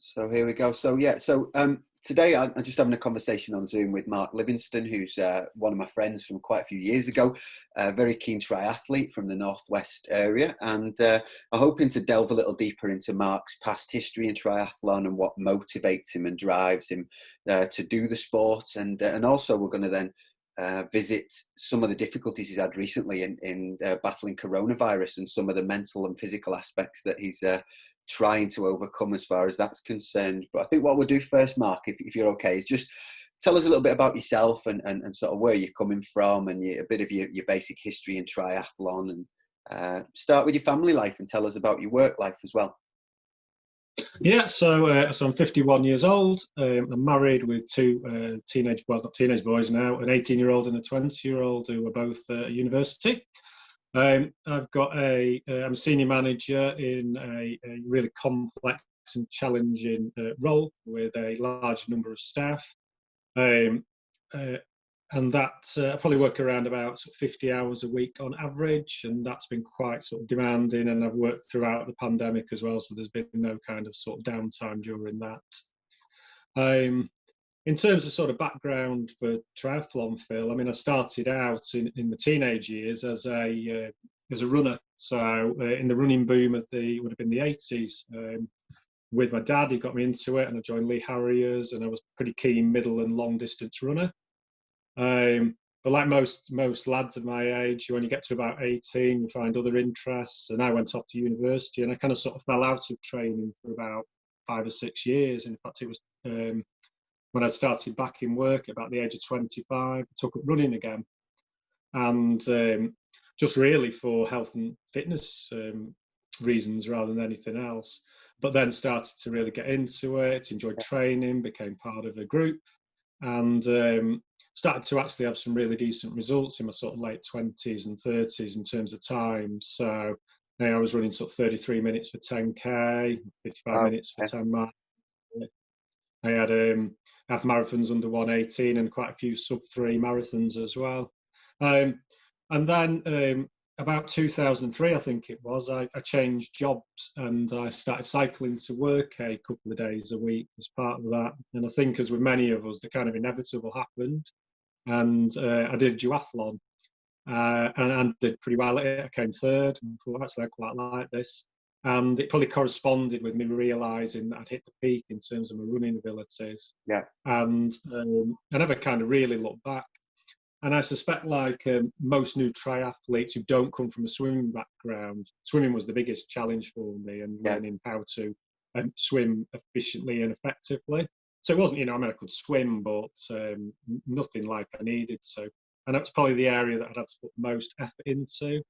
So here we go. So yeah, today I'm just having a conversation on Zoom with Mark Livingston, who's one of my friends from quite a few years ago, a very keen triathlete from the Northwest area, and I'm hoping to delve a little deeper into Mark's past history in triathlon and what motivates him and drives him to do the sport, and also we're going to then visit some of the difficulties he's had recently in battling coronavirus and some of the mental and physical aspects that he's trying to overcome as far as that's concerned. But I think what we'll do first, Mark, if you're okay, is just tell us a little bit about yourself and sort of where you're coming from and a bit of your basic history in triathlon, and start with your family life and tell us about your work life as well. Yeah, so I'm 51 years old. I'm married with two not teenage boys now, an 18-year-old and a 20-year-old who are both at university. I've got I'm a senior manager in a really complex and challenging role with a large number of staff. And that I probably work around about sort of 50 hours a week on average, and that's been quite sort of demanding, and I've worked throughout the pandemic as well, so there's been no kind of sort of downtime during that. In terms of sort of background for triathlon, Phil, I mean, I started out in my teenage years as a runner, so in the running boom of would have been the 80s. With my dad, he got me into it, and I joined Lee Harriers, and I was a pretty keen middle and long distance runner. But like most lads of my age, when you get to about 18, you find other interests. And I went off to university, and I kind of sort of fell out of training for about 5 or 6 years. In fact, it was when I started back in work at about the age of 25, I took up running again, and just really for health and fitness reasons rather than anything else. But then started to really get into it, enjoyed training, became part of a group, and started to actually have some really decent results in my sort of late 20s and 30s in terms of time. So I was running sort of 33 minutes for 10k, 55 minutes for 10 miles. I had half marathons under 118 and quite a few sub 3 marathons as well. And then about 2003, I think it was, I changed jobs and I started cycling to work a couple of days a week as part of that. And I think, as with many of us, the kind of inevitable happened. And I did a duathlon and did pretty well at it. I came third and thought, actually, I quite like this. And it probably corresponded with me realising that I'd hit the peak in terms of my running abilities. Yeah. And I never kind of really looked back. And I suspect, like most new triathletes who don't come from a swimming background, swimming was the biggest challenge for me, and learning how to swim efficiently and effectively. So it wasn't, I mean, I could swim, but nothing like I needed to. And that was probably the area that I'd had to put most effort into.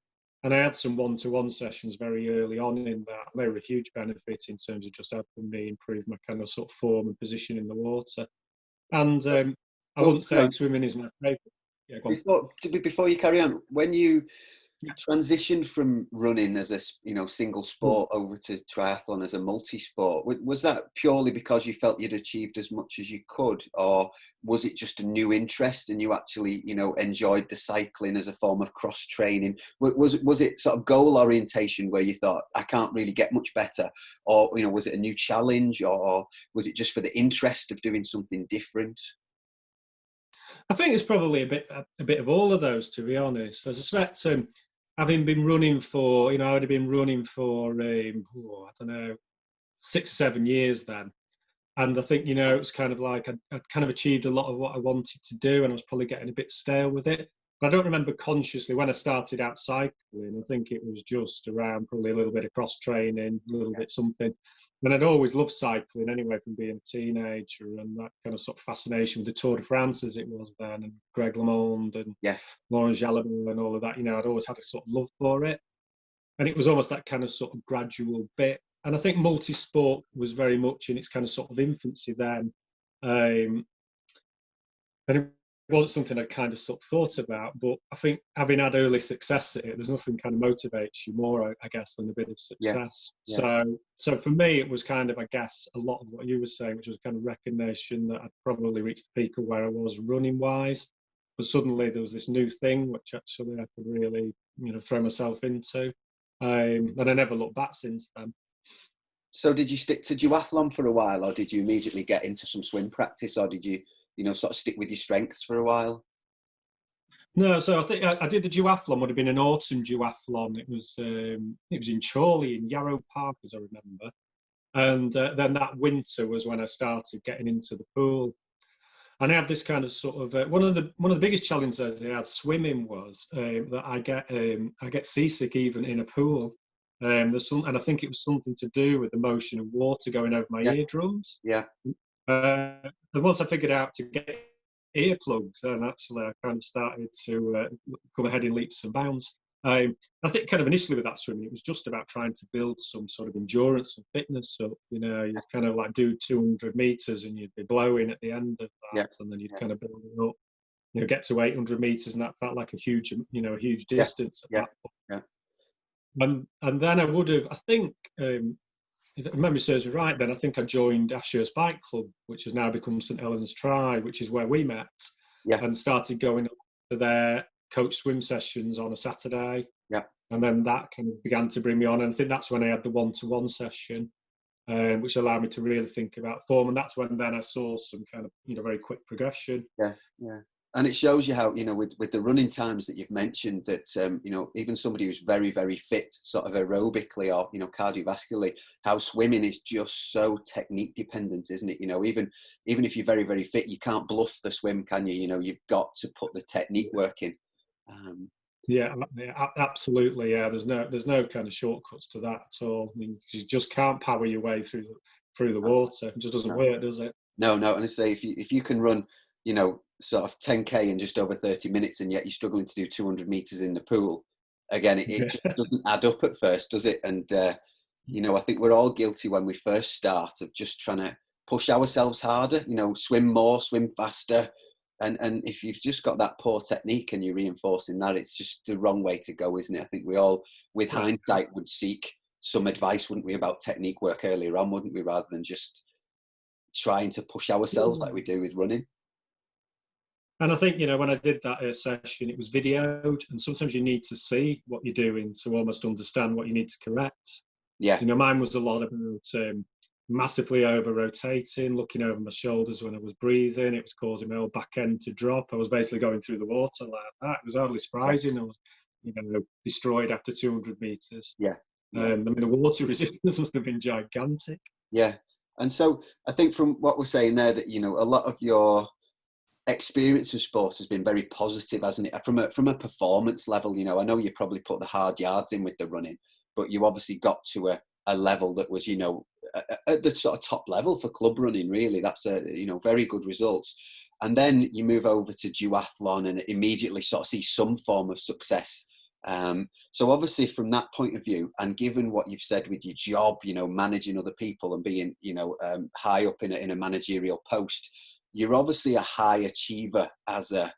And I had some one-to-one sessions very early on in that. They were a huge benefit in terms of just helping me improve my kind of sort of form and position in the water. And I wouldn't say swimming is my favourite. Yeah, before you carry on, when you transitioned from running as a single sport over to triathlon as a multi-sport, was that purely because you felt you'd achieved as much as you could, or was it just a new interest and you actually enjoyed the cycling as a form of cross training? Was it sort of goal orientation where you thought, I can't really get much better, or was it a new challenge, or was it just for the interest of doing something different? I think it's probably a bit of all of those, to be honest. I suspect, having been running for, I would have been running for, I don't know, 6 or 7 years then. And I think, it's kind of like I'd kind of achieved a lot of what I wanted to do, and I was probably getting a bit stale with it. But I don't remember consciously when I started out cycling. I think it was just around probably a little bit of cross training, a little bit something. And I'd always loved cycling anyway from being a teenager, and that kind of sort of fascination with the Tour de France as it was then, and Greg LeMond and Laurent Jalabert and all of that. I'd always had a sort of love for it. And it was almost that kind of sort of gradual bit. And I think multi-sport was very much in its kind of sort of infancy then. And it wasn't something I kind of sort of thought about, but I think having had early success at it, there's nothing kind of motivates you more, I guess, than a bit of success. Yeah. So for me, it was kind of, I guess, a lot of what you were saying, which was kind of recognition that I'd probably reached the peak of where I was running-wise. But suddenly there was this new thing, which actually I could really, throw myself into. And I never looked back since then. So did you stick to duathlon for a while, or did you immediately get into some swim practice, or did you, sort of stick with your strengths for a while? No, so I think I did the duathlon. Would have been an autumn duathlon. It was in Chorley in Yarrow Park, as I remember. And then that winter was when I started getting into the pool. And I had this kind of sort of one of the biggest challenges I had swimming was that I get seasick even in a pool. And I think it was something to do with the motion of water going over my Yeah, eardrums. yeah, And once I figured out to get earplugs, then actually I kind of started to come ahead in leaps and bounds. I think kind of initially with that swimming, it was just about trying to build some sort of endurance and fitness. So, you'd kind of like do 200 meters and you'd be blowing at the end of yeah, that. And then you'd yeah, kind of build it up, get to 800 meters. And that felt like a huge yeah, distance at yeah, that yeah, point. And then I think, if memory serves me right, then I think I joined Ashurst Bike Club, which has now become St Helens Tri, which is where we met, yeah, and started going to their coach swim sessions on a Saturday. yeah. And then that kind of began to bring me on. And I think that's when I had the one-to-one session, which allowed me to really think about form. And that's when then I saw some kind of, very quick progression. Yeah, yeah. And it shows you how, with the running times that you've mentioned that, even somebody who's very, very fit, sort of aerobically or, cardiovascularly, how swimming is just so technique dependent, isn't it? Even if you're very, very fit, you can't bluff the swim, can you? You've got to put the technique work in. Yeah, absolutely. Yeah, there's no kind of shortcuts to that at all. I mean, you just can't power your way through the water. It just doesn't No, work, does it? no, no. And I say, if you can run, sort of 10K in just over 30 minutes, and yet you're struggling to do 200 meters in the pool, again, it just doesn't add up at first, does it? And I think we're all guilty when we first start of just trying to push ourselves harder. Swim more, swim faster, and if you've just got that poor technique and you're reinforcing that, it's just the wrong way to go, isn't it? I think we all, with Yeah. hindsight, would seek some advice, wouldn't we, about technique work earlier on, wouldn't we, rather than just trying to push ourselves like we do with running. And I think, when I did that session, it was videoed, and sometimes you need to see what you're doing to almost understand what you need to correct. Yeah, Mine was a lot about massively over rotating, looking over my shoulders when I was breathing. It was causing my whole back end to drop. I was basically going through the water like that. It was hardly yeah, surprising. I was, destroyed after 200 meters. yeah, yeah, I mean, the water resistance must have been gigantic. yeah. And so I think from what we're saying there that, a lot of your experience of sport has been very positive, hasn't it? From a performance level, I know you probably put the hard yards in with the running, but you obviously got to a level that was, at the sort of top level for club running, really. That's very good results. And then you move over to duathlon and immediately sort of see some form of success. So obviously from that point of view, and given what you've said with your job, managing other people and being, high up in a managerial post, you're obviously a high achiever as a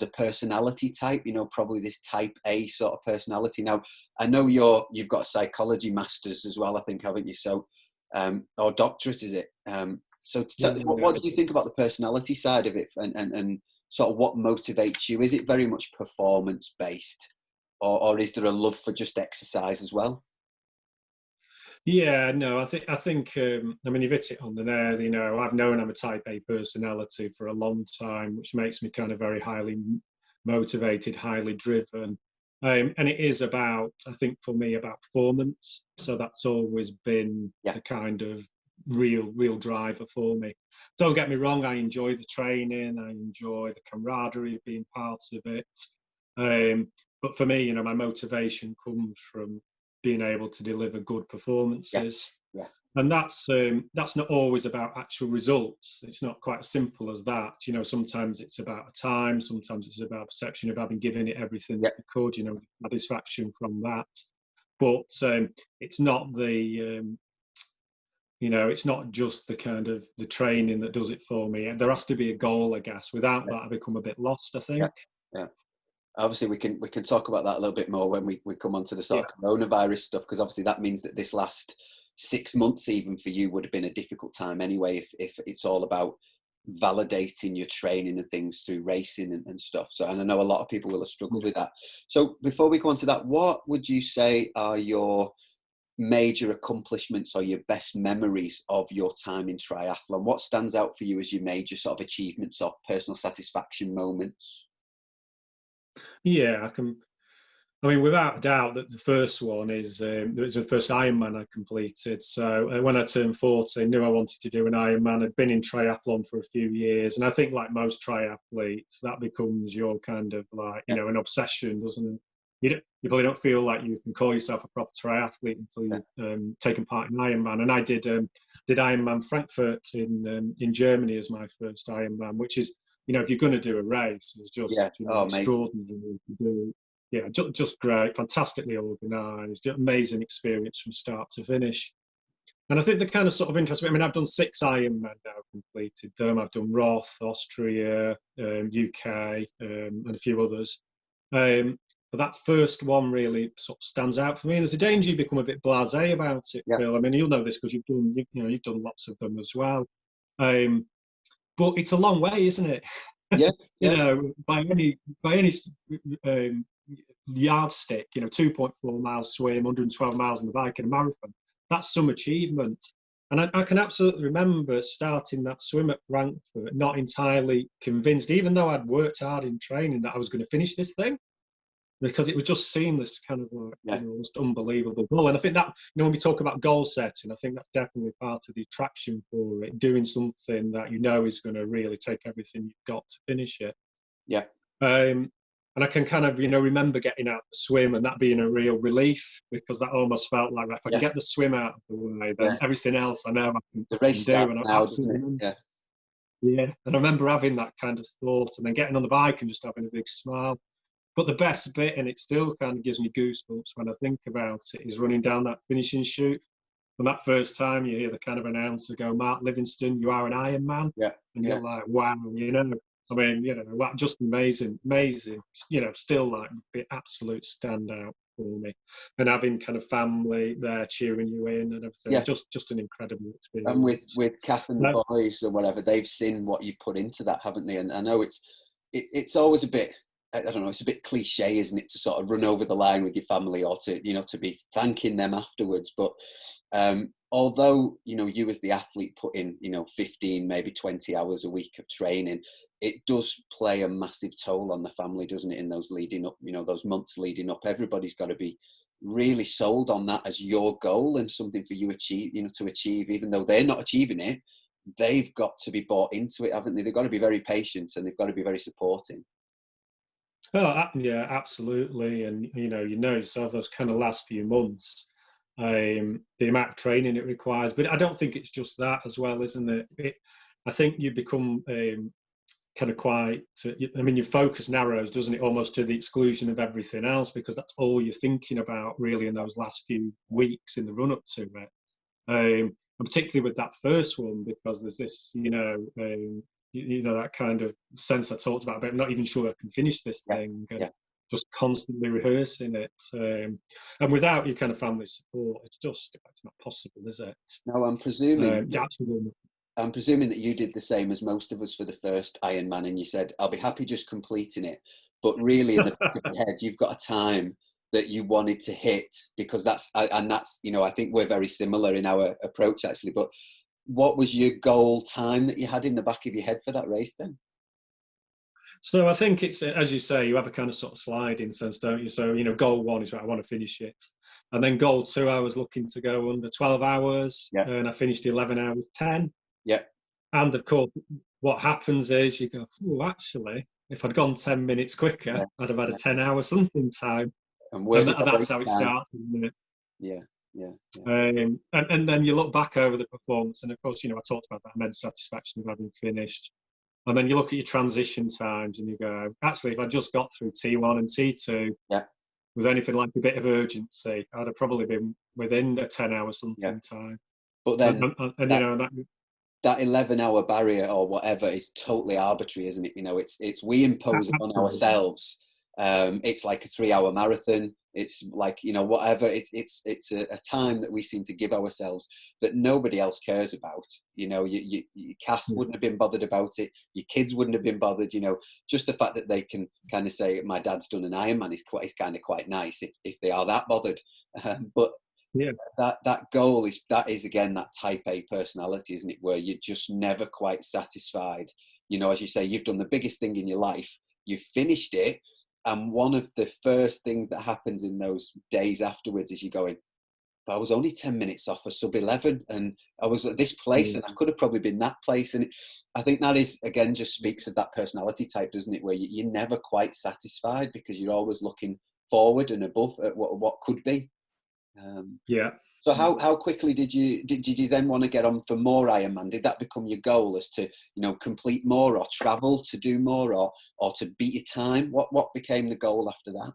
personality type, probably this type A sort of personality. Now, I know you've got a psychology masters as well, I think, haven't you? So, or doctorate, is it? What do you think about the personality side of it, and sort of what motivates you? Is it very much performance based, or is there a love for just exercise as well? Yeah, no, I think I mean, you've hit it on the nail. I've known I'm a type A personality for a long time, which makes me kind of very highly motivated, highly driven. And it is about, I think for me, about performance. So that's always been Yeah, the kind of real driver for me. Don't get me wrong, I enjoy the training, I enjoy the camaraderie of being part of it. But for me, my motivation comes from being able to deliver good yeah, performances. yeah, And that's not always about actual results. It's not quite as simple as that. Sometimes it's about a time, sometimes it's about perception of having given it everything yeah, that you could, satisfaction from that. But it's not it's not just the kind of the training that does it for me. There has to be a goal, I guess. Without that, I become a bit lost, I yeah, think. yeah. Obviously we can talk about that a little bit more when we come on to the Yeah. sort of coronavirus stuff, because obviously that means that this last 6 months even for you would have been a difficult time anyway, if it's all about validating your training and things through racing and stuff. So, and I know a lot of people will have struggled with that. So before we go on to that, what would you say are your major accomplishments or your best memories of your time in triathlon? What stands out for you as your major sort of achievements or personal satisfaction moments? Yeah, I mean, without doubt, that the first one is it was the first Ironman I completed. So when I turned 40, I knew I wanted to do an Ironman. I'd been in triathlon for a few years, and I think, like most triathletes, that becomes your kind of like, Yeah, an obsession, doesn't it? You probably don't feel like you can call yourself a proper triathlete until yeah, you've taken part in Ironman. And I did Ironman Frankfurt in Germany as my first Ironman, which is, if you're going to do a race, it's yeah. just Oh, mate. extraordinary to do. Yeah, just great, fantastically organised, amazing experience from start to finish. And I think the kind of sort of interest, I mean, I've done 6 Ironman now, completed them. I've done Roth, Austria, UK, and a few others. But that first one really sort of stands out for me. And there's a danger you become a bit blasé about it, Yeah, Phil. I mean, you'll know this because you've done lots of them as well. Um, but it's a long way, isn't it? yeah, yeah, By any um, yardstick, 2.4 miles swim, 112 miles on the bike in a marathon. That's some achievement. And I can absolutely remember starting that swim at Frankfurt, not entirely convinced, even though I'd worked hard in training, that I was going to finish this thing, because it was just seamless, kind of like, yeah, just unbelievable goal. And I think that, when we talk about goal setting, I think that's definitely part of the attraction for it, doing something that is going to really take everything you've got to finish it. yeah, And I can kind of, remember getting out the swim and that being a real relief, because that almost felt like, if I can yeah, get the swim out of the way, then yeah. everything else I know The I can race do. starts And I now, doesn't absolutely it? remember, Yeah, yeah. And I remember having that kind of thought, and then getting on the bike and just having a big smile. But the best bit, and it still kind of gives me goosebumps when I think about it, is running down that finishing chute. And that first time you hear the kind of announcer go, "Mark Livingston, you are an Iron Man." yeah, And yeah, you're like, wow, I mean, just amazing, amazing, still like the absolute standout for me. And having kind of family there cheering you in and everything, yeah. just an incredible And experience. with Kath and the boys or whatever, they've seen what you've put into that, haven't they? And I know it's always a bit, I don't know, it's a bit cliche, isn't it, to sort of run over the line with your family, or to, to be thanking them afterwards. But although, you as the athlete put in, 15, maybe 20 hours a week of training, it does play a massive toll on the family, doesn't it, in those leading up, those months leading up. Everybody's got to be really sold on that as your goal and something for you to achieve, even though they're not achieving it. They've got to be bought into it, haven't they? They've got to be very patient, and they've got to be very supporting. Oh, yeah, absolutely. And yourself, those kind of last few months, the amount of training it requires. But I don't think it's just that as well, isn't it? I think you become kind of quite, I mean, your focus narrows, doesn't it, almost to the exclusion of everything else, because that's all you're thinking about really in those last few weeks in the run up to it. And particularly with that first one, because there's this, that kind of sense I talked about I'm not even sure I can finish this Yeah, thing, and yeah. just constantly rehearsing it. And without your kind of family support, it's not possible, is it? No, I'm presuming. Absolutely. I'm presuming that you did the same as most of us for the first Ironman, and you said, "I'll be happy just completing it," but really, in the back of your head, you've got a time that you wanted to hit, because that's, I think we're very similar in our approach, actually. But what was your goal time that you had in the back of your head for that race then? So I think it's, as you say, you have a kind of sort of sliding sense, don't you? So, goal one is, right, I want to finish it. And then goal two, I was looking to go under 12 hours, Yeah, and I finished 11 hours 10. yeah, And of course, what happens is you go, oh, actually, if I'd gone 10 minutes quicker, yeah, I'd have had a yeah. 10-hour something time. And where And did that that's race how it down? started, isn't it? Yeah, yeah, yeah, And then you look back over the performance, and of course, I talked about that immense satisfaction of having finished. And then you look at your transition times and you go, actually, if I just got through T1 and T2 yeah, with anything like a bit of urgency, I'd have probably been within a 10-hour yeah. something time. But then that That that 11-hour barrier or whatever is totally arbitrary, isn't it? It's we impose it on absolutely. ourselves. It's like a 3-hour marathon. It's like, whatever. It's a time that we seem to give ourselves that nobody else cares about. Your Kath wouldn't have been bothered about it. Your kids wouldn't have been bothered. Just the fact that they can kind of say, "My dad's done an Ironman," is kind of quite nice if they are that bothered. But Yeah. that goal is again that type A personality, isn't it? Where you're just never quite satisfied. You know, as you say, you've done the biggest thing in your life, you've finished it, and one of the first things that happens in those days afterwards is you're going, but I was only 10 minutes off a sub 11 and I was at this place and I could have probably been that place. And I think that is, again, just speaks of that personality type, doesn't it? Where you're never quite satisfied because you're always looking forward and above at what could be. Yeah. So how quickly did you then want to get on for more Ironman? Did that become your goal, as to, you know, complete more or travel to do more or to beat your time? What became the goal after that?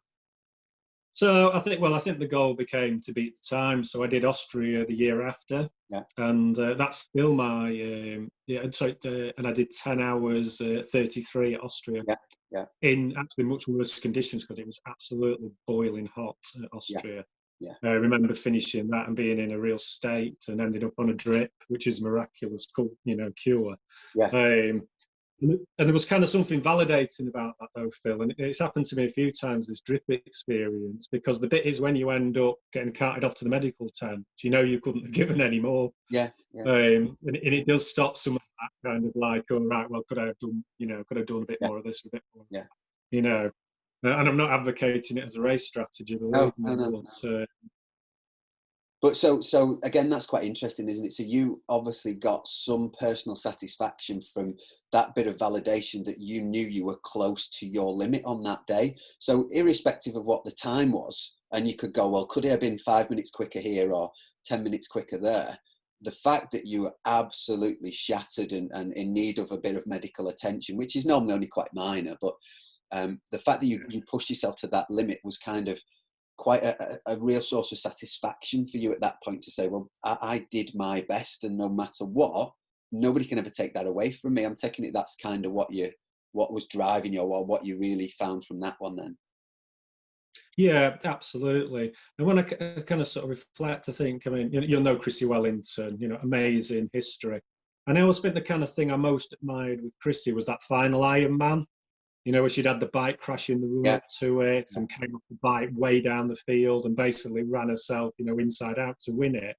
So I think the goal became to beat the time. So I did Austria the year after, Yeah. and that's still my and I did 10 hours 33 at Austria. Yeah. Yeah. In actually much worse conditions because it was absolutely boiling hot at Yeah. Austria. Yeah. I remember finishing that and being in a real state and ended up on a drip, which is miraculous, you know, cure. Yeah. And there was kind of something validating about that though, Phil, and it's happened to me a few times, this drip experience, because the bit is when you end up getting carted off to the medical tent, you know, you couldn't have given any more. Yeah. Yeah. And it does stop some of that kind of like, oh, right, well, could I have done, you know, could I have done a bit more of this, a bit more, Yeah. you know. And I'm not advocating it as a race strategy, believe me. No. But so again, that's quite interesting, isn't it? So you obviously got some personal satisfaction from that bit of validation that you knew you were close to your limit on that day. So irrespective of what the time was, and you could go, well, could it have been 5 minutes quicker here or 10 minutes quicker there? The fact that you were absolutely shattered and in need of a bit of medical attention, which is normally only quite minor, but the fact that you pushed yourself to that limit was kind of quite a real source of satisfaction for you at that point, to say, well, I did my best, and no matter what, nobody can ever take that away from me. I'm taking it that's kind of what was driving you, or what you really found from that one then. Yeah, absolutely. And when I kind of sort of reflect, I think, I mean, you'll know Chrissy Wellington, you know, amazing history. And I always think the kind of thing I most admired with Chrissy was that final Ironman, you know, where she'd had the bike crash in the run up to it and came off the bike way down the field and basically ran herself, you know, inside out to win it.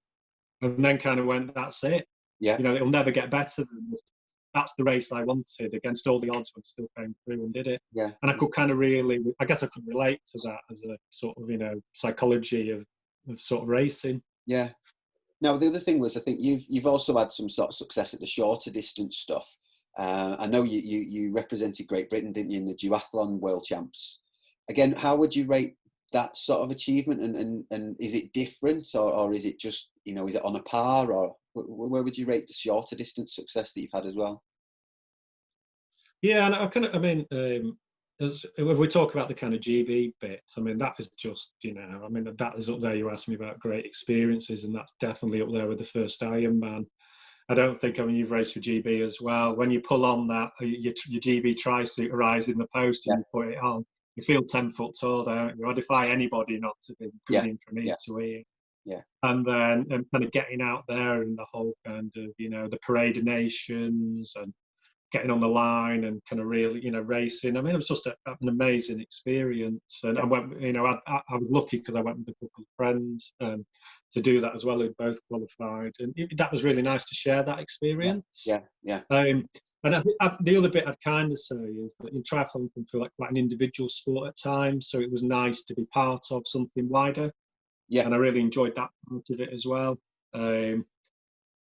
And then kind of went, that's it. Yeah. You know, it'll never get better than this. That's the race I wanted against all the odds, but still came through and did it. Yeah. And I could kind of really, I guess I could relate to that as a sort of, you know, psychology of sort of racing. Yeah. Now, the other thing was, I think you've also had some sort of success at the shorter distance stuff. I know you represented Great Britain, didn't you, in the duathlon world champs? Again, how would you rate that sort of achievement? And is it different, or is it just, you know, is it on a par, or where would you rate the shorter distance success that you've had as well? Yeah, and I mean, as if we talk about the kind of GB bit, I mean, that is just, you know, I mean, that is up there. You asked me about great experiences, and that's definitely up there with the first Ironman. I don't think, I mean, you've raced for GB as well. When you pull on that, your GB tri-suit arrives in the post and you put it on, you feel 10 foot tall, don't you? I defy anybody not to be grinning from ear to ear. Yeah. And then kind of getting out there and the whole kind of, you know, the parade of nations and getting on the line and kind of really, you know, racing. I mean, it was just an amazing experience. And I went, you know, I was lucky because I went with a couple of friends to do that as well, who both qualified. And that was really nice to share that experience. Yeah. And the other bit I'd kind of say is that in triathlon can feel like quite an individual sport at times. So it was nice to be part of something wider. Yeah. And I really enjoyed that part of it as well.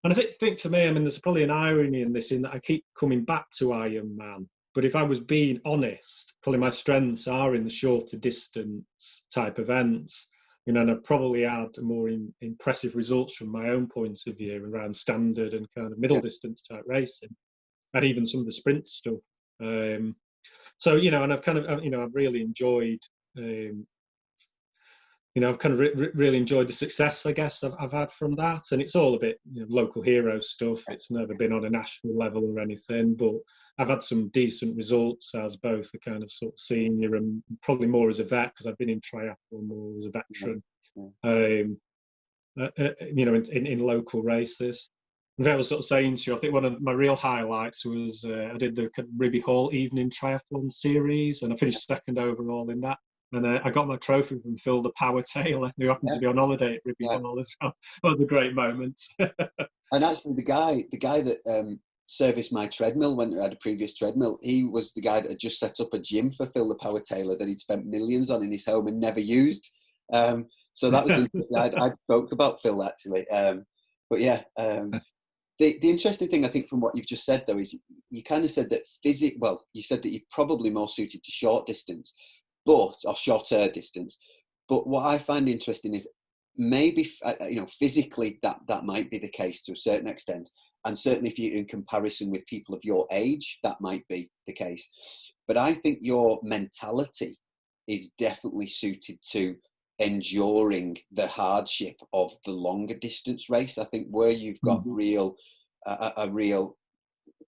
And I think for me, I mean, there's probably an irony in this, in that I keep coming back to Ironman. But if I was being honest, probably my strengths are in the shorter distance type events. You know, and I've probably had more impressive results from my own point of view around standard and kind of middle distance type racing, and even some of the sprint stuff. So, you know, and I've kind of, you know, I've really enjoyed you know, I've kind of really enjoyed the success, I guess, I've had from that. And it's all a bit, you know, local hero stuff. It's never been on a national level or anything, but I've had some decent results as both a kind of sort of senior and probably more as a vet, because I've been in triathlon more as a veteran, you know, in local races. And I was sort of saying to you, I think one of my real highlights was I did the Ribby Hall Evening Triathlon Series, and I finished second overall in that. And I got my trophy from Phil the Power Taylor, who happened to be on holiday at Ribby Hall as well. One of the great moments. And actually, the guy that serviced my treadmill when I had a previous treadmill, he was the guy that had just set up a gym for Phil the Power Taylor that he'd spent millions on in his home and never used. So that was interesting. I spoke about Phil actually. But yeah, the interesting thing I think from what you've just said though is you kind of said that you said that you're probably more suited to short distance, or shorter distance. But what I find interesting is maybe physically that might be the case to a certain extent, and certainly if you're in comparison with people of your age, that might be the case. But I think your mentality is definitely suited to enduring the hardship of the longer distance race. I think where you've got a real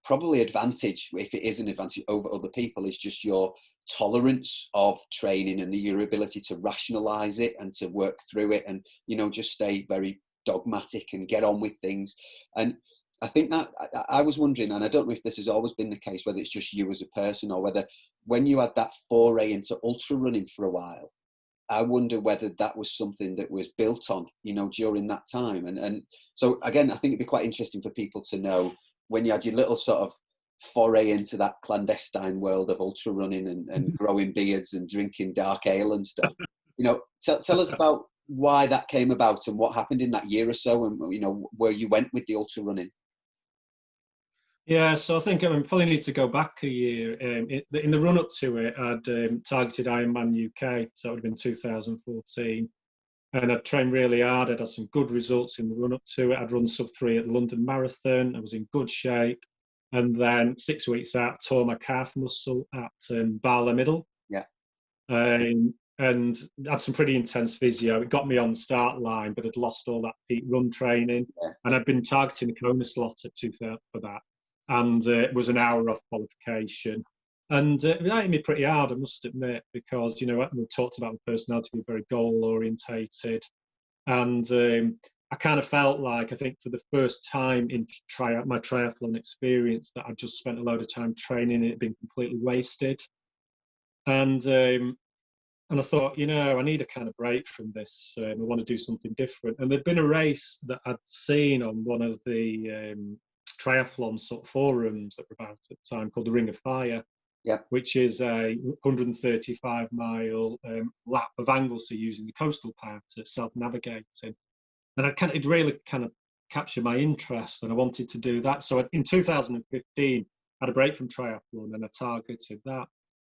probably advantage, if it is an advantage over other people, is just your tolerance of training and your ability to rationalize it and to work through it and just stay very dogmatic and get on with things. And I think that I was wondering, and I don't know if this has always been the case, whether it's just you as a person or whether when you had that foray into ultra running for a while, I wonder whether that was something that was built on, during that time. And so again, I think it'd be quite interesting for people to know when you had your little sort of foray into that clandestine world of ultra running and growing beards and drinking dark ale and stuff. Tell us about why that came about and what happened in that year or so, and where you went with the ultra running. Yeah, so I think I probably need to go back a year. In the run up to it, I'd targeted Ironman UK, so it would have been 2014. And I'd trained really hard. I'd had some good results in the run up to it. I'd run sub-3 at the London Marathon. I was in good shape. And then 6 weeks out, tore my calf muscle at Barlow Middle. Yeah. And had some pretty intense physio. It got me on the start line, but I'd lost all that peak run training. Yeah. And I'd been targeting the Kona slot at 2:30 for that. And it was an hour off qualification. And it hit me pretty hard, I must admit, because, we talked about the personality being very goal-orientated. And I kind of felt like, I think for the first time in my triathlon experience, that I'd just spent a load of time training and it had been completely wasted. And I thought, I need a kind of break from this. I want to do something different. And there'd been a race that I'd seen on one of the triathlon sort of forums that were about at the time called the Ring of Fire, which is a 135-mile lap of Anglesey using the coastal path, self-navigating. And it really kind of captured my interest, and I wanted to do that. So in 2015, I had a break from triathlon and I targeted that.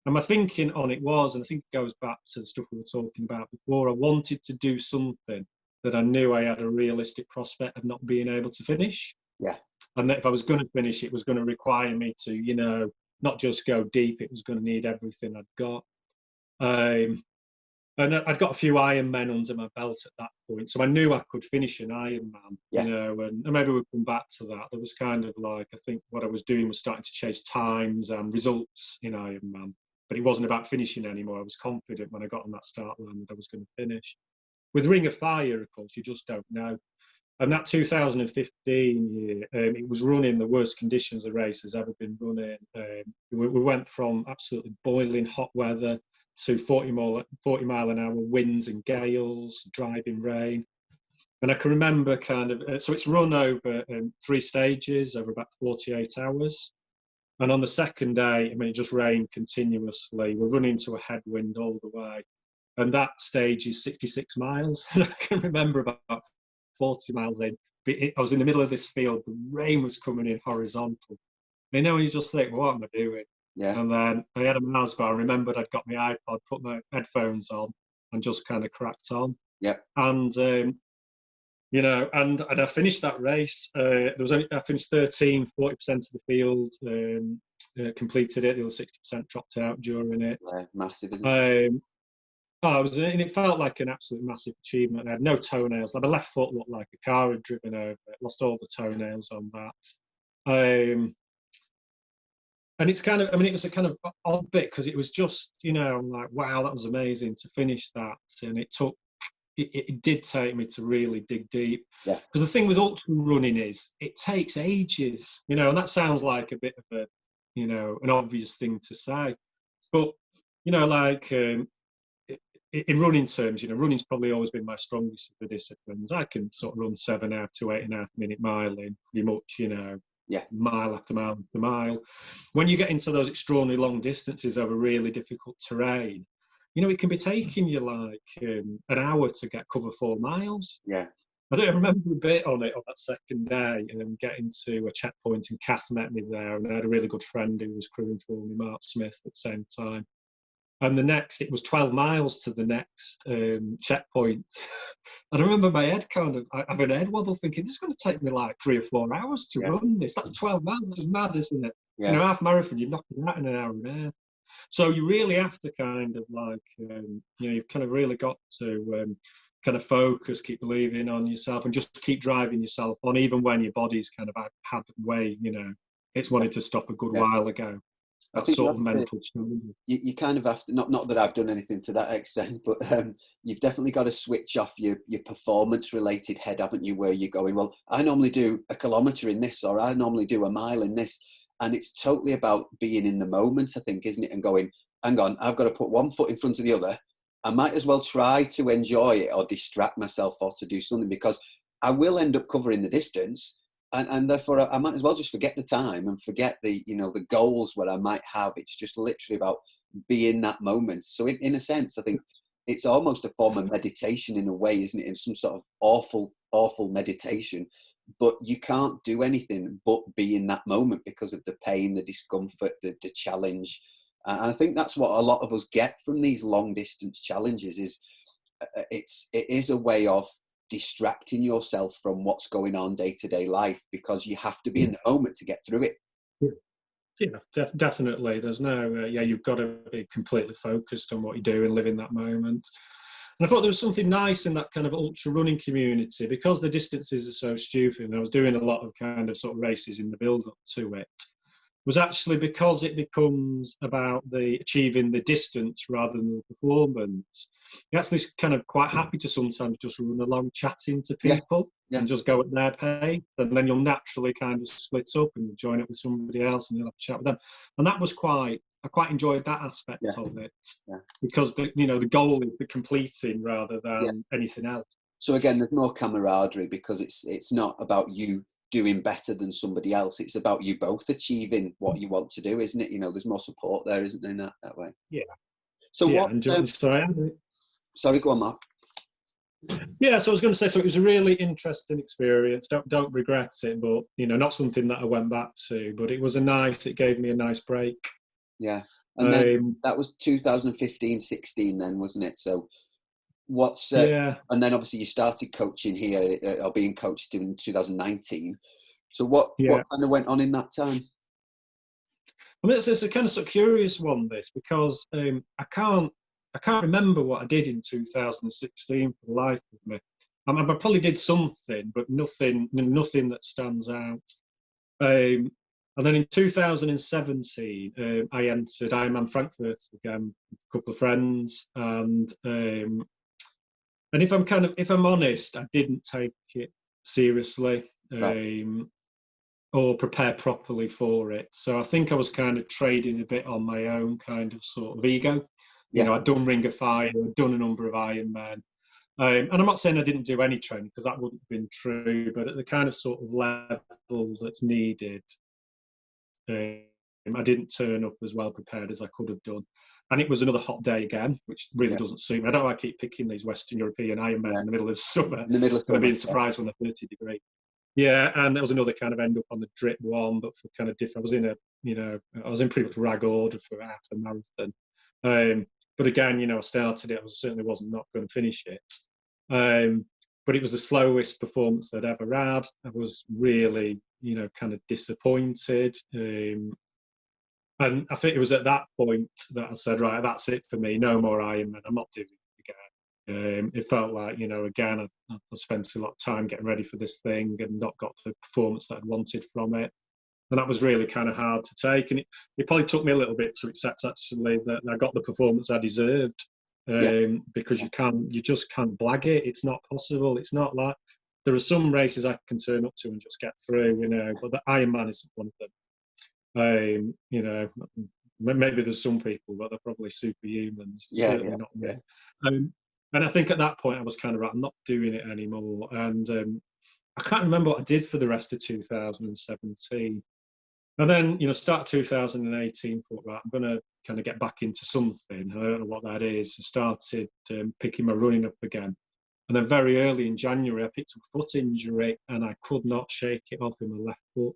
And my thinking on it was, and I think it goes back to the stuff we were talking about before, I wanted to do something that I knew I had a realistic prospect of not being able to finish. Yeah. And that if I was going to finish, it was going to require me to, not just go deep, it was going to need everything I'd got. And I'd got a few Ironmen under my belt at that point. So I knew I could finish an Ironman, and maybe we'll come back to that. There was kind of like, I think what I was doing was starting to chase times and results in Ironman. But it wasn't about finishing anymore. I was confident when I got on that start line that I was going to finish. With Ring of Fire, of course, you just don't know. And that 2015 year, it was running the worst conditions the race has ever been running. We went from absolutely boiling hot weather to 40 mile an hour winds and gales, driving rain. And I can remember so it's run over 3 stages over about 48 hours. And on the second day, it just rained continuously. We're running into a headwind all the way. And that stage is 66 miles. And I can remember about 40 miles in, I was in the middle of this field, the rain was coming in horizontal. You just think, what am I doing? Yeah. And then I had a Mars bar. I remembered I'd got my iPod, put my headphones on, and just kind of cracked on. Yeah. And and I finished that race. I finished 13, 40% of the field completed it. The other 60% dropped out during it. Right. Massive, isn't it? And it felt like an absolute massive achievement. I had no toenails. My left foot looked like a car had driven over it. Lost all the toenails on that. And it's kind of, it was a kind of odd bit because it was just, I'm like, wow, that was amazing to finish that. And it did take me to really dig deep. Yeah. Because the thing with ultra running is it takes ages, and that sounds like a bit of an obvious thing to say. But, in running terms, running's probably always been my strongest of the disciplines. I can sort of run 7.5 to 8.5 minute mile in pretty much, Yeah. mile after mile after mile. When you get into those extraordinarily long distances over really difficult terrain, it can be taking you like an hour to cover 4 miles. Yeah. I remember a bit on it on that second day, and getting to a checkpoint, and Kath met me there, and I had a really good friend who was crewing for me, Mark Smith, at the same time. And it was 12 miles to the next checkpoint. And I remember my head having a head wobble, thinking, this is going to take me like 3 or 4 hours to run this. That's 12 miles. That's mad, isn't it? Yeah. Half marathon, you're knocking that in an hour and a half. So you really have to kind of you've kind of really got to kind of focus, keep believing on yourself, and just keep driving yourself on, even when your body's kind of had way, it's wanted to stop a good while ago. That sort of mental challenge. You kind of have to, not that I've done anything to that extent, but you've definitely got to switch off your performance related head, haven't you, where you're going, well, I normally do a kilometre in this, or I normally do a mile in this. And it's totally about being in the moment, I think, isn't it? And going, hang on, I've got to put one foot in front of the other. I might as well try to enjoy it or distract myself or to do something, because I will end up covering the distance. And therefore, I might as well just forget the time and forget the goals where I might have. It's just literally about being that moment. So in a sense, I think it's almost a form of meditation in a way, isn't it? In some sort of awful meditation. But you can't do anything but be in that moment because of the pain, the discomfort, the challenge. And I think that's what a lot of us get from these long distance challenges is it is a way of distracting yourself from what's going on day-to-day life, because you have to be in the moment to get through it. Yeah, definitely. There's no, you've got to be completely focused on what you do and live in that moment. And I thought there was something nice in that kind of ultra running community, because the distances are so stupid, and I was doing a lot of kind of sort of races in the build up to it, was actually because it becomes about achieving the distance rather than the performance. You're actually kind of quite happy to sometimes just run along chatting to people and just go at their pace, and then you'll naturally kind of split up and join up with somebody else and you'll have a chat with them. And that was I quite enjoyed that aspect of it, because the goal is the completing rather than anything else. So again, there's more camaraderie, because it's not about you doing better than somebody else. It's about you both achieving what you want to do, isn't it? There's more support there, isn't there, in that way? Yeah. So what? Sorry, go on, Mark. Yeah, so I was going to say, so it was a really interesting experience. Don't regret it, but not something that I went back to. But it it gave me a nice break. Yeah, and then that was 2015-16, then, wasn't it? So what's and then obviously you started coaching here, or being coached in 2019. So what kind of went on in that time? I mean, it's a kind of sort of curious one, this, because I can't remember what I did in 2016 for the life of me. I probably did something, but nothing that stands out. And then in 2017, I entered Ironman Frankfurt again with a couple of friends, and if I'm honest, I didn't take it seriously or prepare properly for it. So I think I was kind of trading a bit on my own kind of sort of ego. I'd done Ring of Fire, I'd done a number of Ironman. And I'm not saying I didn't do any training, because that wouldn't have been true, but at the kind of sort of level that's needed, I didn't turn up as well prepared as I could have done. And it was another hot day again, which really doesn't suit me. I don't know why I keep picking these Western European Ironmen in the middle of summer. In the middle of summer. And being surprised when they're 30 degrees. Yeah, and there was another kind of end up on the drip one, but for kind of different. I was in pretty much rag order for half the marathon. But again, I started it. I certainly wasn't not going to finish it. But it was the slowest performance I'd ever had. I was really, kind of disappointed. And I think it was at that point that I said, right, that's it for me. No more Ironman. I'm not doing it again. It felt like, again, I spent a lot of time getting ready for this thing and not got the performance that I'd wanted from it. And that was really kind of hard to take. And it probably took me a little bit to accept, actually, that I got the performance I deserved. Because you just can't blag it. It's not possible. It's not like, there are some races I can turn up to and just get through, but the Ironman isn't one of them. Maybe there's some people, but they're probably superhumans. Yeah, Certainly yeah, not me. yeah. And I think at that point I was kind of right, I'm not doing it anymore. And I can't remember what I did for the rest of 2017. And then, start 2018, thought, right, I'm going to kind of get back into something. I don't know what that is. I started picking my running up again. And then very early in January, I picked up a foot injury and I could not shake it off in my left foot.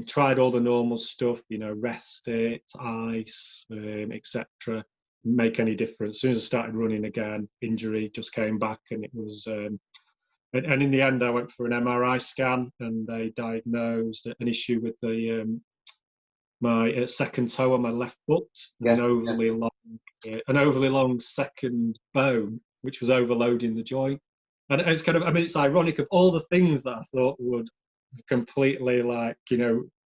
Tried all the normal stuff, rest it, ice, etc. Make any difference. As soon as I started running again, injury just came back, and it was. And in the end, I went for an MRI scan, and they diagnosed an issue with my second toe on my left foot, and Yeah, an overly long second bone, which was overloading the joint. And it's kind of, it's ironic, of all the things that I thought would completely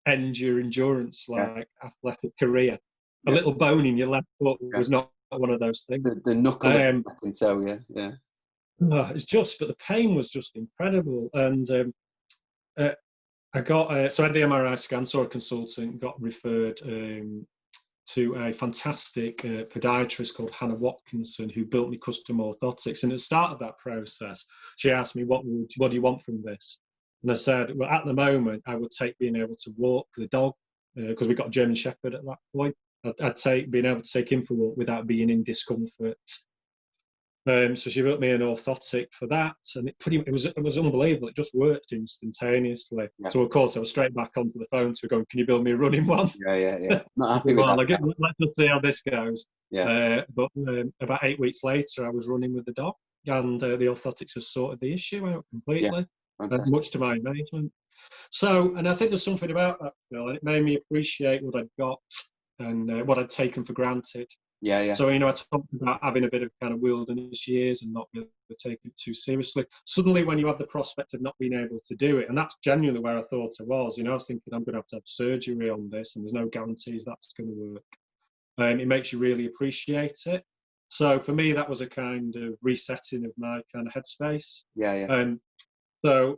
end your endurance, yeah. like athletic career. A Yeah. little bone in your left foot Yeah. was not one of those things. The knuckle of the second toe, yeah. But the pain was just incredible. And I got, so I had the MRI scan, saw a consultant, got referred to a fantastic podiatrist called Hannah Watkinson, who built me custom orthotics. And at the start of that process, she asked me, what do you want from this? And I said, well, at the moment, I would take being able to walk the dog, because we got a German Shepherd at that point. I'd take being able to take him for a walk without being in discomfort. So she wrote me an orthotic for that, and it was unbelievable. It just worked instantaneously. Yeah. So of course I was straight back onto the phone to going, can you build me a running one? Yeah. Not happy with that. Let's just see how this goes. Yeah. But about 8 weeks later, I was running with the dog, and the orthotics have sorted the issue out completely, much to my amazement. So, and I think there's something about that, Phil, and it made me appreciate what I'd got and what I'd taken for granted. Yeah. So, I talked about having a bit of kind of wilderness years and not really taking it too seriously. Suddenly, when you have the prospect of not being able to do it, and that's genuinely where I thought I was, I was thinking I'm going to have surgery on this, and there's no guarantees that's going to work. It makes you really appreciate it. So for me, that was a kind of resetting of my kind of headspace. Yeah. So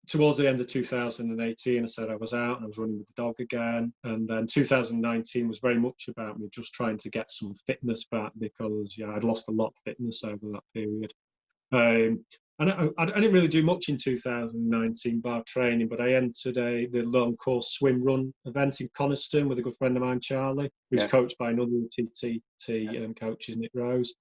towards the end of 2018, I said I was out and I was running with the dog again. And then 2019 was very much about me just trying to get some fitness back, because I'd lost a lot of fitness over that period. And I didn't really do much in 2019 bar training, but I entered the long course swim run event in Coniston with a good friend of mine, Charlie, who's coached by another TTT coach, Nick Rose.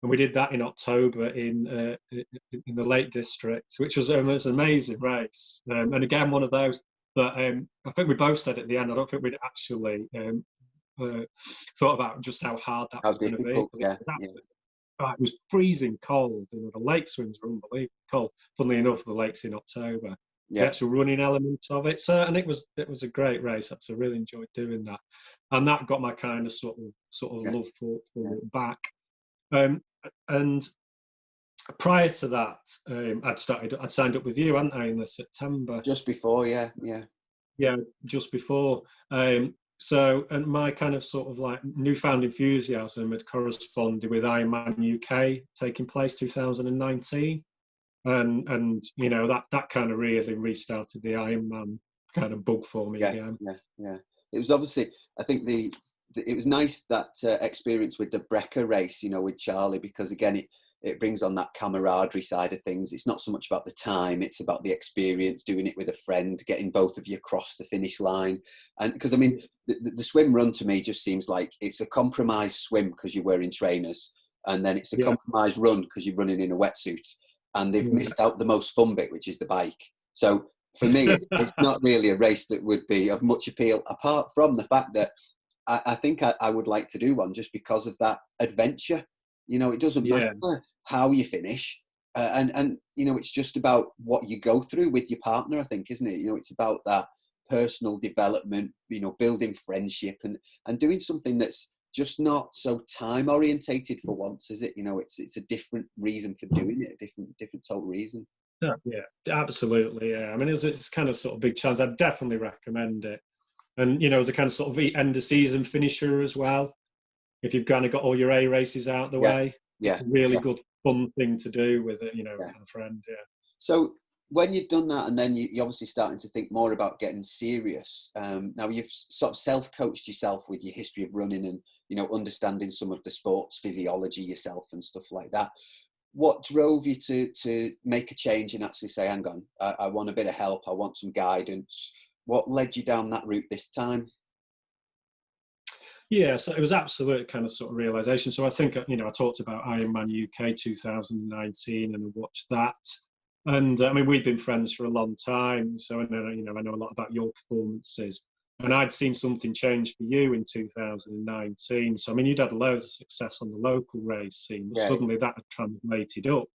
And we did that in October in the Lake District, which was an amazing race. And again, one of those that I think we both said at the end, I don't think we'd actually thought about just how hard that was going to be. It was freezing cold. The lake swims were unbelievably cold. Funnily enough, the lake's in October. The actual running elements of it. So, and it was a great race. I really enjoyed doing that, and that got my kind of sort of love for it back. And prior to that, I'd signed up with you, hadn't I, in the September? Just before, yeah, just before. So, and my kind of sort of like newfound enthusiasm had corresponded with Ironman UK taking place 2019, and that kind of really restarted the Ironman kind of bug for me again. Yeah. It was obviously, I think it was nice, that experience with the Brecker race, with Charlie, because again, it brings on that camaraderie side of things. It's not so much about the time, it's about the experience, doing it with a friend, getting both of you across the finish line. And because the swim run to me just seems like it's a compromised swim because you're wearing trainers, and then it's a compromised run because you're running in a wetsuit, and they've missed out the most fun bit, which is the bike. So for me, it's not really a race that would be of much appeal, apart from the fact that I think I would like to do one just because of that adventure. It doesn't matter how you finish. And it's just about what you go through with your partner, I think, isn't it? It's about that personal development, building friendship and doing something that's just not so time orientated for once, is it? It's a different reason for doing it, a different total reason. Yeah, absolutely. Yeah. It's kind of sort of big chance. I'd definitely recommend it. And, the kind of sort of end of season finisher as well. If you've kind of got all your A races out the way. Yeah. Really good, fun thing to do with it, kind of friend. Yeah. So when you've done that, and then you're obviously starting to think more about getting serious. Now you've sort of self-coached yourself with your history of running, and understanding some of the sports physiology yourself and stuff like that. What drove you to make a change and actually say, hang on, I want a bit of help, I want some guidance? What led you down that route this time? Yeah, so it was absolute kind of sort of realization. So I think, I talked about Ironman UK 2019 and I watched that. And I mean, we've been friends for a long time. So I know a lot about your performances. And I'd seen something change for you in 2019. So, I mean, you'd had loads of success on the local race scene, but Yeah, suddenly that had translated up.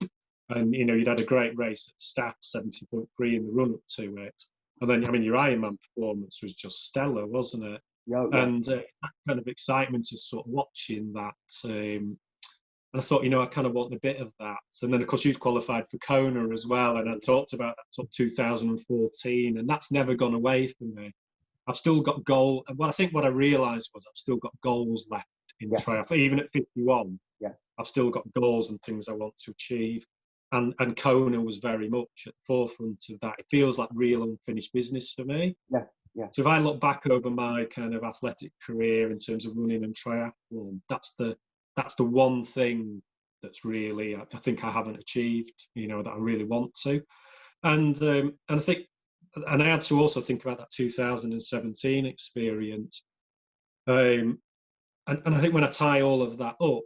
And, you'd had a great race at Staff, 70.3 in the run up to it. And then, I mean, your Ironman performance was just stellar, wasn't it? yeah, yeah, And that kind of excitement of sort of watching that. And I thought, I kind of want a bit of that. And then, of course, you'd qualified for Kona as well. And I talked about that sort of 2014, and that's never gone away for me. I've still got what I realised was I've still got goals left in yeah, triathlon. Even at 51, yeah, I've still got goals and things I want to achieve. And Kona was very much at the forefront of that. It feels like real unfinished business for me. yeah, yeah. So if I look back over my kind of athletic career in terms of running and triathlon, that's the one thing that's really I think I haven't achieved, that I really want to. And I think, and I had to also think about that 2017 experience. And I think when I tie all of that up,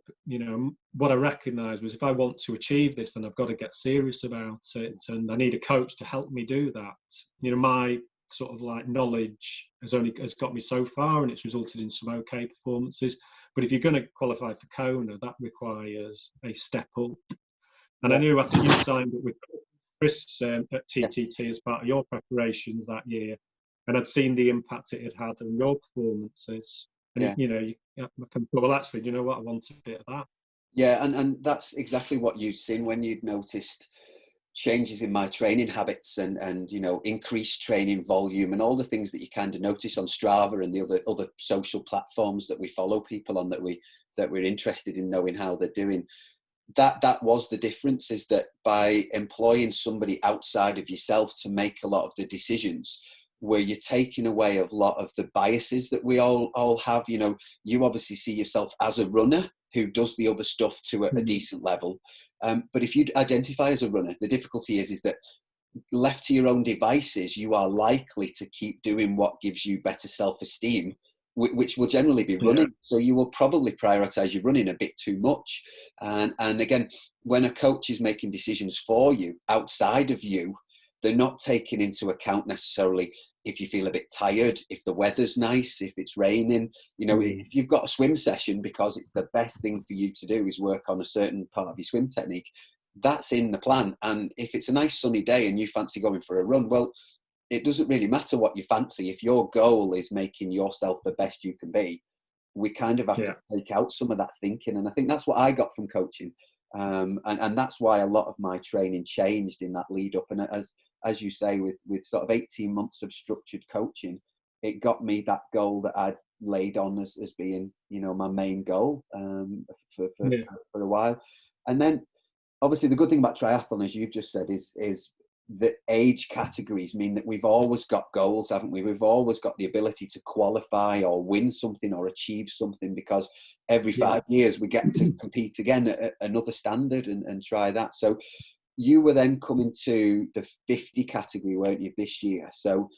what I recognised was if I want to achieve this, then I've got to get serious about it, and I need a coach to help me do that. My sort of like knowledge has got me so far, and it's resulted in some okay performances. But if you're going to qualify for Kona, that requires a step up. And Yeah. I think you signed up with Chris at Yeah. TTT as part of your preparations that year, and I'd seen the impact it had had on your performances. And Yeah. I can well, actually, do you know what? I want a bit of that. Yeah, and that's exactly what you'd seen when you'd noticed changes in my training habits, and increased training volume, and all the things that you kind of notice on Strava and the other social platforms that we follow people on, that we're interested in knowing how they're doing. That was the difference, is that by employing somebody outside of yourself to make a lot of the decisions, where you're taking away a lot of the biases that we all have. You obviously see yourself as a runner who does the other stuff to a decent level, but if you identify as a runner, the difficulty is that left to your own devices, you are likely to keep doing what gives you better self-esteem, which will generally be running. Yeah. So you will probably prioritize your running a bit too much. And again, when a coach is making decisions for you outside of you, they're not taking into account necessarily if you feel a bit tired, if the weather's nice, if it's raining. If you've got a swim session because it's the best thing for you to do is work on a certain part of your swim technique, that's in the plan. And if it's a nice sunny day and you fancy going for a run, well, it doesn't really matter what you fancy. If your goal is making yourself the best you can be, we kind of have to take out some of that thinking. And I think that's what I got from coaching. And that's why a lot of my training changed in that lead up. And as you say, with sort of 18 months of structured coaching, it got me that goal that I'd laid on as being, my main goal for a while. And then obviously the good thing about triathlon, as you've just said, is the age categories mean that we've always got goals, haven't we? We've always got the ability to qualify or win something or achieve something, because every 5 years we get to compete again at another standard and try that. So you were then coming to the 50 category, weren't you, this year? So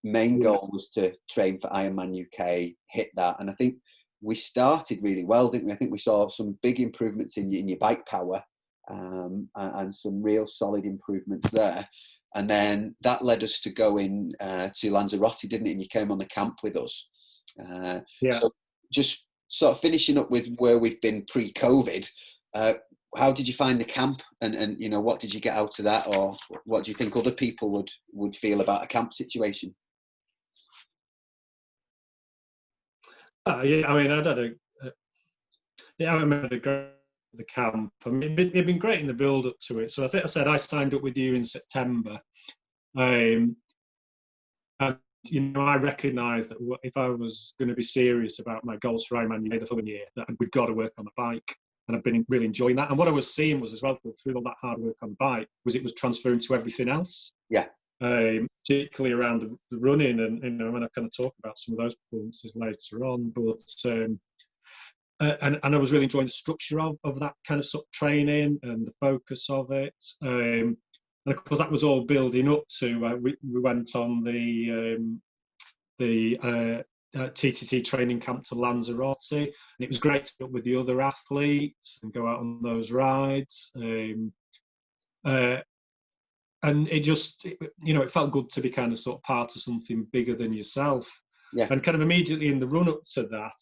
main goal was to train for Ironman UK, hit that. And I think we started really well, didn't we? I think we saw some big improvements in your bike power, and some real solid improvements there. And then that led us to go in to Lanzarote, didn't it? And you came on the camp with us. So just sort of finishing up with where we've been pre-COVID, how did you find the camp, and what did you get out of that, or what do you think other people would feel about a camp situation? I mean, I remember the camp. I mean, it'd been great in the build up to it. So I think I said I signed up with you in September, and I recognised that if I was going to be serious about my goals for Ironman the following year, that we'd got to work on the bike. and I've been really enjoying that. And what I was seeing was, as well, through all that hard work on the bike, was it was transferring to everything else. Yeah. Particularly around the running, and when I kind of talk about some of those performances later on, but and I was really enjoying the structure of that kind of sort of training and the focus of it. And of course, that was all building up to we went on the TTT training camp to Lanzarote, and it was great to get up with the other athletes and go out on those rides. And it just, it felt good to be kind of sort of part of something bigger than yourself. Yeah. And kind of immediately in the run up to that,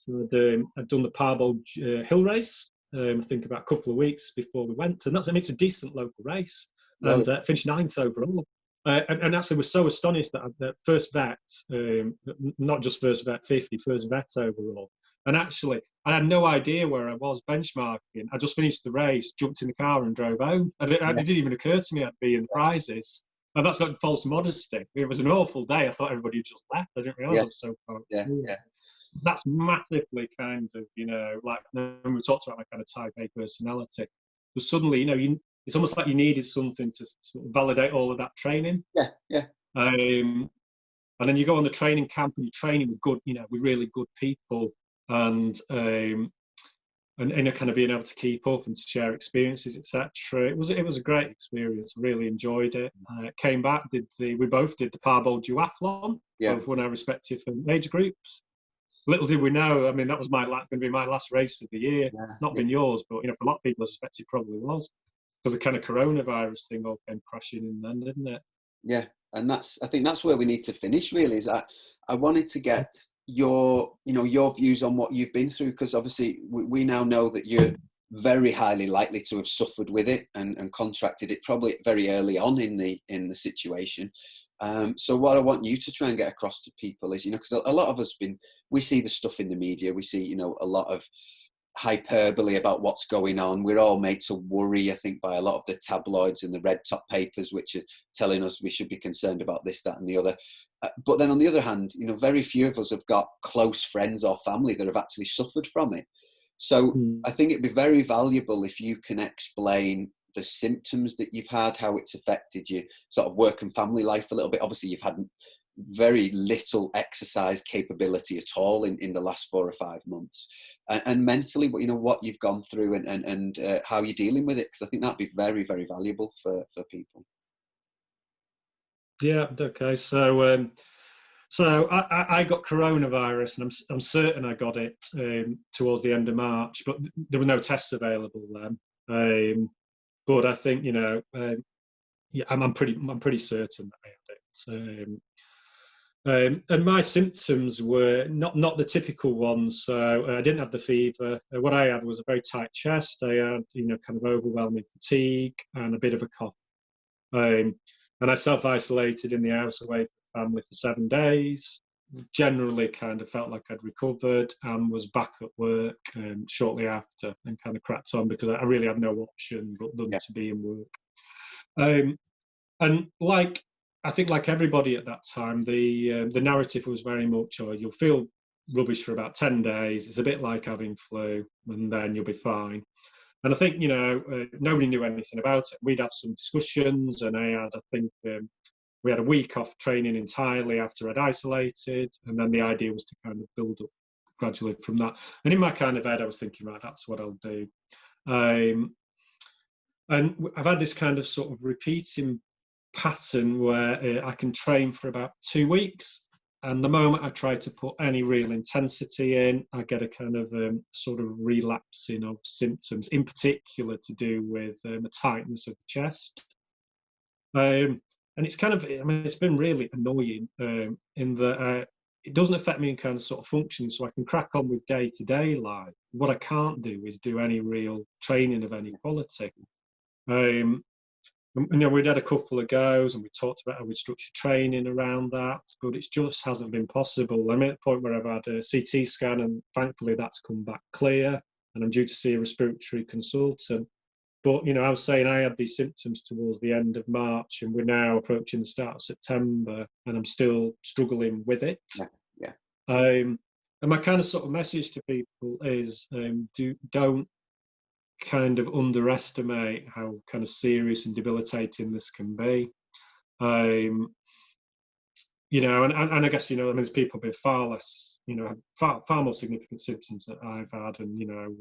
I'd done the Parbold Hill race, I think about a couple of weeks before we went. And it's a decent local race, and finished 9th overall. And actually was so astonished that first vet, not just first vet 50, first vet overall. And actually, I had no idea where I was benchmarking. I just finished the race, jumped in the car and drove home. It didn't even occur to me I'd be in the prizes. And that's not false modesty. It was an awful day. I thought everybody had just left. I didn't realise I was so far. Yeah. That's massively kind of, like when we talked about my kind of type A personality. But suddenly, it's almost like you needed something to sort of validate all of that training. Yeah. And then you go on the training camp and you're training with good, with really good people. And kind of being able to keep up and to share experiences, etc. It was a great experience. Really enjoyed it. Came back, we both did the Parbold duathlon, both won our respective age groups. Little did we know, that was going to be my last race of the year. Not been yours, but for a lot of people, I suspect it probably was, because the kind of coronavirus thing all came crashing in then, didn't it? Yeah, and I think that's where we need to finish. Really, is I wanted to get your views on what you've been through, because obviously we now know that you're very highly likely to have suffered with it and contracted it probably very early on in the situation. So what I want you to try and get across to people is, because a lot of us we see the stuff in the media, we see a lot of hyperbole about what's going on. We're all made to worry, I think, by a lot of the tabloids and the red top papers, which are telling us we should be concerned about this, that and the other. But then on the other hand, very few of us have got close friends or family that have actually suffered from it. So I think it'd be very valuable if you can explain the symptoms that you've had, how it's affected your sort of work and family life a little bit. Obviously, you've had very little exercise capability at all in the last 4 or 5 months, and mentally, what you've gone through and how you're dealing with it, because I think that'd be very, very valuable for people. Yeah. Okay. So I got coronavirus, and I'm certain I got it towards the end of March, but there were no tests available then. But I think I'm pretty certain that I had it. And my symptoms were not the typical ones. So I didn't have the fever. What I had was a very tight chest. I had, kind of overwhelming fatigue and a bit of a cough. And I self-isolated in the house away from family for 7 days. Generally kind of felt like I'd recovered and was back at work shortly after, and kind of cracked on because I really had no option but to be in work. And I think like everybody at that time, the narrative was very much, you'll feel rubbish for about 10 days. It's a bit like having flu, and then you'll be fine. And I think, nobody knew anything about it. We'd had some discussions, and I think we had a week off training entirely after I'd isolated. And then the idea was to kind of build up gradually from that. And in my kind of head, I was thinking, right, that's what I'll do. And I've had this kind of sort of repeating pattern where I can train for about 2 weeks, and the moment I try to put any real intensity in, I get a kind of sort of relapsing of symptoms, in particular to do with the tightness of the chest. And it's kind of, it's been really annoying in that it doesn't affect me in kind of sort of functioning, so I can crack on with day-to-day life. What I can't do is do any real training of any quality. We'd had a couple of goes, and we talked about how we'd structure training around that, but it just hasn't been possible. I'm at the point where I've had a CT scan, and thankfully that's come back clear, and I'm due to see a respiratory consultant. But, I was saying I had these symptoms towards the end of March, and we're now approaching the start of September, and I'm still struggling with it. Yeah. And my kind of sort of message to people is don't kind of underestimate how kind of serious and debilitating this can be. You know, and I guess, you know, I mean, there's people with far less, you know, far more significant symptoms that I've had, and, you know,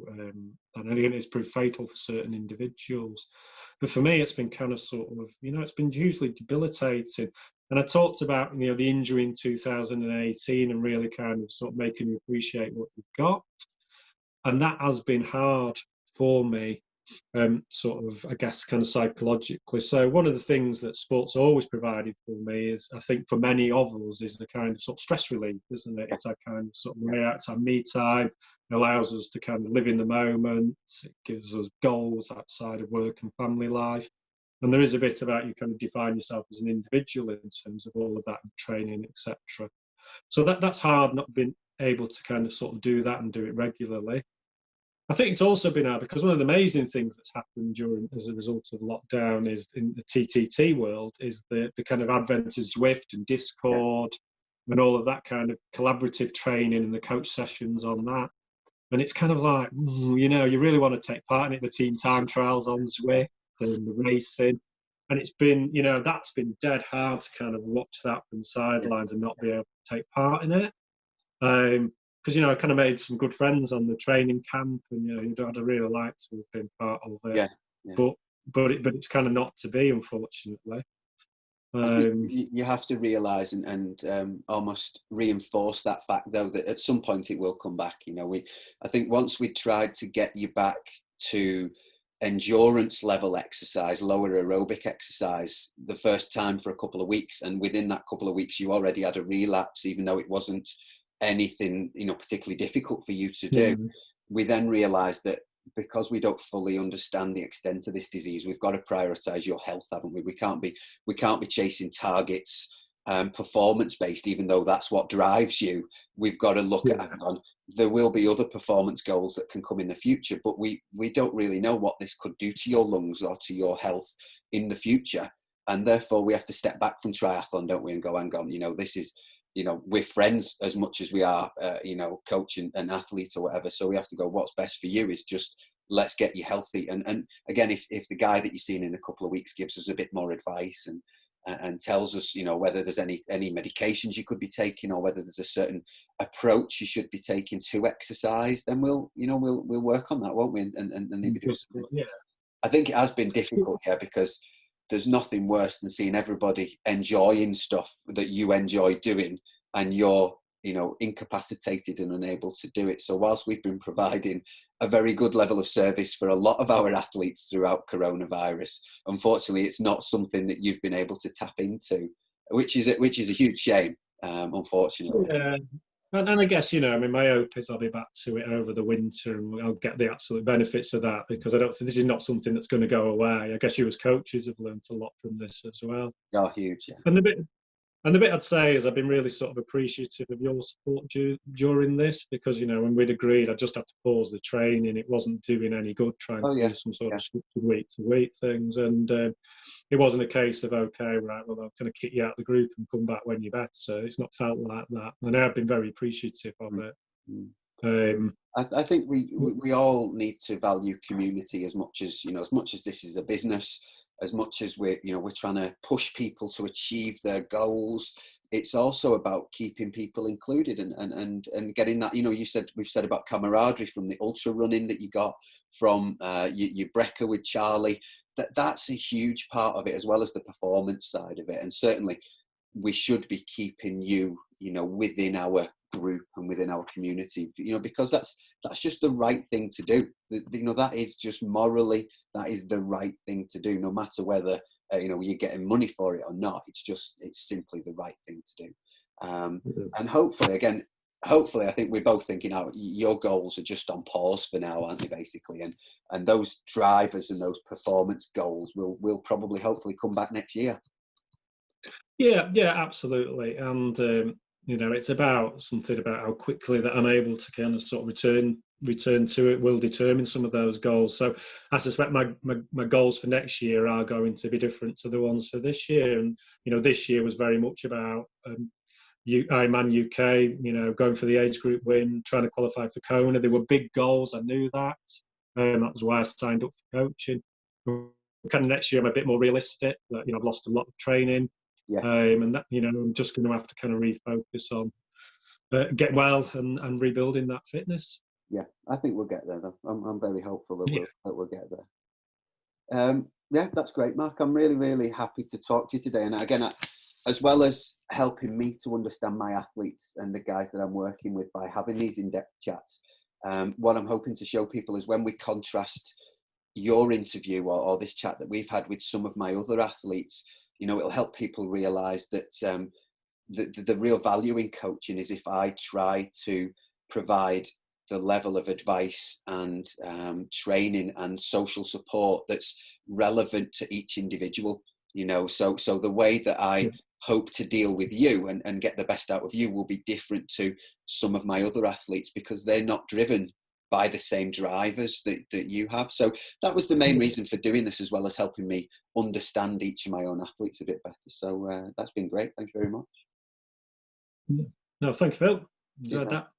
and again, it's proved fatal for certain individuals. But for me, it's been kind of sort of, you know, it's been hugely debilitating. And I talked about, you know, the injury in 2018 and really kind of sort of making you appreciate what you've got. And that has been hard for me, sort of, I guess, kind of psychologically. So one of the things that sports always provided for me is, I think for many of us, is the kind of sort of stress relief, isn't it? It's a kind of sort of way out, it's our me time. It allows us to kind of live in the moment. It gives us goals outside of work and family life. And there is a bit about you kind of define yourself as an individual in terms of all of that training, etc. So that's hard, not being able to kind of sort of do that and do it regularly. I think it's also been hard because one of the amazing things that's happened as a result of lockdown is in the TTT world is the kind of advent of Zwift and Discord and all of that kind of collaborative training and the coach sessions on that. And it's kind of like, you know, you really want to take part in it, the team time trials on Zwift and the racing. And it's been, you know, that's been dead hard to kind of watch that from the sidelines and not be able to take part in it. Because, you know, I kind of made some good friends on the training camp, and, you know, I'd really like to have been part of it. Yeah. But it's kind of not to be, unfortunately. I think you have to realise and almost reinforce that fact, though, that at some point it will come back. You know, I think once we tried to get you back to endurance level exercise, lower aerobic exercise, the first time for a couple of weeks, and within that couple of weeks you already had a relapse, even though it wasn't anything, you know, particularly difficult for you to do. We then realised that because we don't fully understand the extent of this disease, we've got to prioritise your health, haven't we? We can't be chasing targets, performance based, even though that's what drives you. We've got to look at, there will be other performance goals that can come in the future, but we don't really know what this could do to your lungs or to your health in the future. And therefore we have to step back from triathlon, don't we, and go, hang on, you know, this is, you know, we're friends as much as we are, you know, coach and athlete or whatever. So we have to go, what's best for you is just, let's get you healthy. And again, if the guy that you're seeing in a couple of weeks gives us a bit more advice and tells us, you know, whether there's any medications you could be taking or whether there's a certain approach you should be taking to exercise, then we'll work on that, won't we? And maybe do something. Yeah. I think it has been difficult here because there's nothing worse than seeing everybody enjoying stuff that you enjoy doing and you're, you know, incapacitated and unable to do it. So whilst we've been providing a very good level of service for a lot of our athletes throughout coronavirus, unfortunately, it's not something that you've been able to tap into, which is a huge shame, unfortunately. Yeah. And I guess, you know, I mean, my hope is I'll be back to it over the winter and I'll get the absolute benefits of that, because I don't think this is not something that's going to go away. I guess you as coaches have learned a lot from this as well. Oh, huge, yeah. And the bit I'd say is I've been really sort of appreciative of your support during this, because, you know, when we'd agreed I'd just have to pause the training, it wasn't doing any good trying to do some sort of week-to-week things. And it wasn't a case of, okay, right, well, I'm going to kick you out of the group and come back when you're better. So it's not felt like that. And I've been very appreciative of it. I think we all need to value community as much as, you know, as much as this is a business, as much as we're trying to push people to achieve their goals. It's also about keeping people included and getting that, you know, we've said about camaraderie from the ultra running that you got from your Brecker with Charlie. That's a huge part of it, as well as the performance side of it. And certainly we should be keeping you know, within our group and within our community, you know, because that's just the right thing to do. You know, that is just morally, that is the right thing to do, no matter whether you know, you're getting money for it or not. It's simply the right thing to do. And hopefully I think we're both thinking, your goals are just on pause for now, aren't they, basically? And those drivers and those performance goals will probably hopefully come back next year. Yeah, absolutely. And you know, it's about something about how quickly that I'm able to kind of sort of return to it will determine some of those goals. So I suspect my goals for next year are going to be different to the ones for this year. And, you know, this year was very much about Ironman UK, you know, going for the age group win, trying to qualify for Kona. They were big goals, I knew that. That was why I signed up for coaching. Kind of next year, I'm a bit more realistic. That I've lost a lot of training, Yeah. and that I'm just going to have to kind of refocus on get well and rebuilding that fitness. Yeah, I think we'll get there though. I'm very hopeful that Yeah. we'll get there. Yeah, that's great, Mark. I'm really, really happy to talk to you today. And again, as well as helping me to understand my athletes and the guys that I'm working with by having these in-depth chats, what I'm hoping to show people is when we contrast your interview or this chat that we've had with some of my other athletes, it'll help people realize that the real value in coaching is if I try to provide the level of advice and training and social support that's relevant to each individual. So the way that I hope to deal with you and get the best out of you will be different to some of my other athletes, because they're not driven by the same drivers that you have. So that was the main reason for doing this, as well as helping me understand each of my own athletes a bit better. So that's been great. Thank you very much. No, thank you, Phil. Enjoyed that.